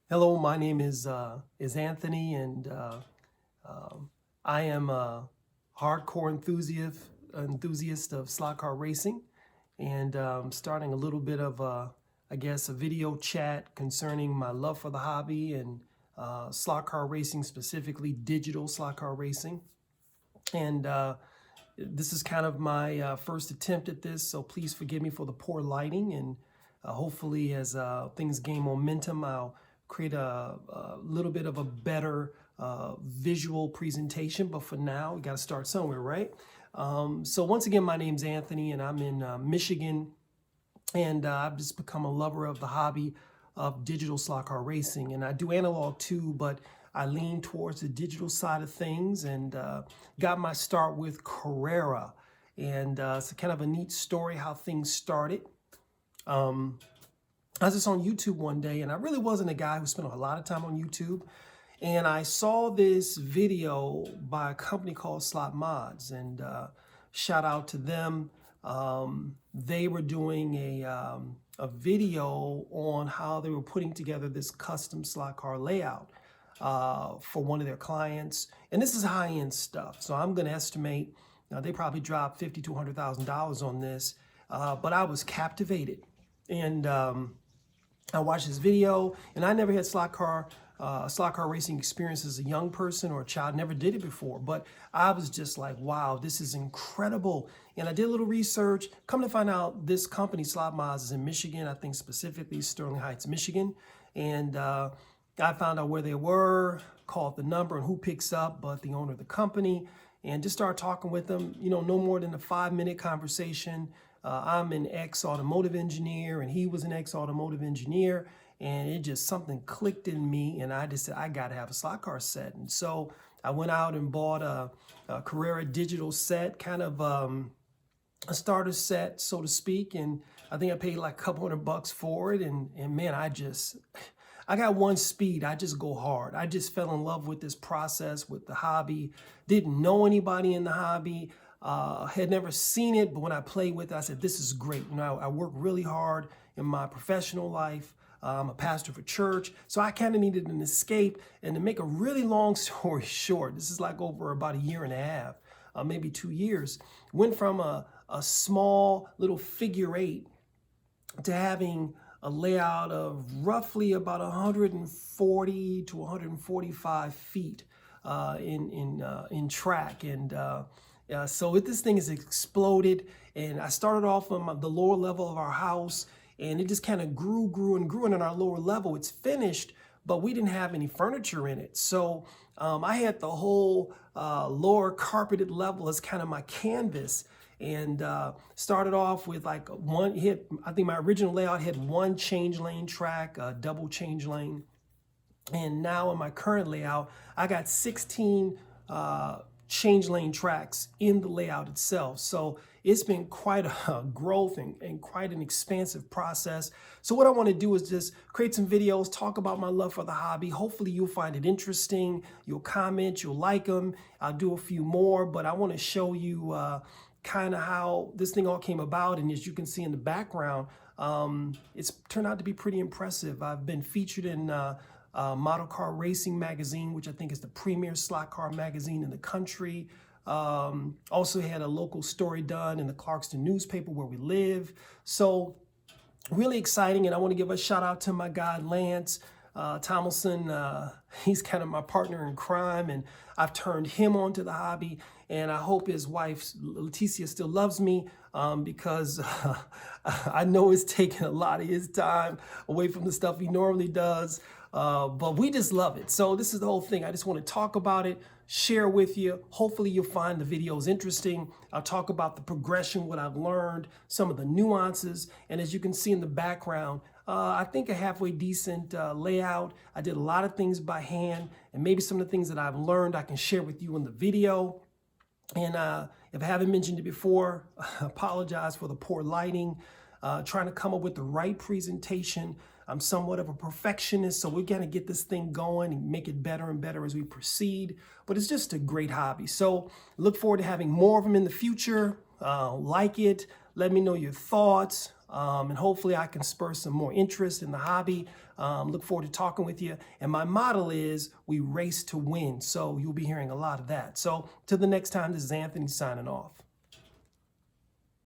Hello, my name is Anthony, and I am a hardcore enthusiast of slot car racing, and starting a little bit of I guess a video chat concerning my love for the hobby and slot car racing, specifically digital slot car racing. And this is kind of my first attempt at this, so please forgive me for the poor lighting. And hopefully, as things gain momentum, I'll create a little bit of a better visual presentation. But for now, we got to start somewhere, right? So once again, my name's Anthony, and I'm in Michigan, and I've just become a lover of the hobby of digital slot car racing. And I do analog too, but I lean towards the digital side of things, and got my start with Carrera. And it's kind of a neat story how things started. Um, I was just on YouTube one day, and I really wasn't a guy who spent a lot of time on YouTube. And I saw this video by a company called Slot Mods, and shout out to them. They were doing a video on how they were putting together this custom slot car layout for one of their clients. And this is high-end stuff. So I'm going to estimate they probably dropped $50,000 to $100,000 on this. But I was captivated. And I watched this video, and I never had slot car racing experience as a young person or a child. Never did it before, but I was just like, wow, this is incredible. And I did a little research. Come to find out, this company, Slot Mods, is in Michigan. I think specifically Sterling Heights, Michigan. And I found out where they were, called the number, and who picks up, but the owner of the company, and just started talking with them. No more than a 5-minute conversation. I'm an ex-automotive engineer, and he was an ex-automotive engineer, and it just something clicked in me, and I just said, I got to have a slot car set. And so I went out and bought a Carrera digital set, kind of a starter set, so to speak, and I think I paid like a couple $100 for it, and man, I got one speed. I just go hard. I just fell in love with this process, with the hobby. Didn't know anybody in the hobby. Had never seen it, but when I played with it, I said, this is great. I work really hard in my professional life. I'm a pastor of a church, so I kind of needed an escape. And to make a really long story short, this is like over about a year and a half, maybe 2 years. Went from a small little figure eight to having a layout of roughly about 140 to 145 feet in track. And so this thing has exploded, and I started off on the lower level of our house, and it just kind of grew and grew. And on our lower level, it's finished, but we didn't have any furniture in it. So I had the whole lower carpeted level as kind of my canvas, and started off with like I think my original layout had one change lane track, a double change lane. And now in my current layout, I got 16 change lane tracks in the layout itself. So it's been quite a growth and quite an expansive process. So what I want to do is just create some videos, talk about my love for the hobby. Hopefully you'll find it interesting. You'll comment, you'll like them. I'll do a few more, but I want to show you kind of how this thing all came about. And as you can see in the background, it's turned out to be pretty impressive. I've been featured in Model Car Racing magazine, which I think is the premier slot car magazine in the country. Also had a local story done in the Clarkston newspaper where we live. So really exciting. And I want to give a shout out to my guy, Lance Tomlinson. He's kind of my partner in crime, and I've turned him on to the hobby. And I hope his wife, Leticia, still loves me, because I know it's taking a lot of his time away from the stuff he normally does. But we just love it. So this is the whole thing. I just want to talk about it, share with you. Hopefully you'll find the videos interesting. I'll talk about the progression, what I've learned, some of the nuances. And as you can see in the background, I think a halfway decent layout. I did a lot of things by hand, and maybe some of the things that I've learned I can share with you in the video. And if I haven't mentioned it before, I apologize for the poor lighting. Trying to come up with the right presentation. I'm somewhat of a perfectionist, so we're going to get this thing going and make it better and better as we proceed. But it's just a great hobby. So look forward to having more of them in the future. Like it. Let me know your thoughts. and hopefully I can spur some more interest in the hobby. Look forward to talking with you. And my motto is we race to win. So you'll be hearing a lot of that. So till the next time, this is Anthony signing off.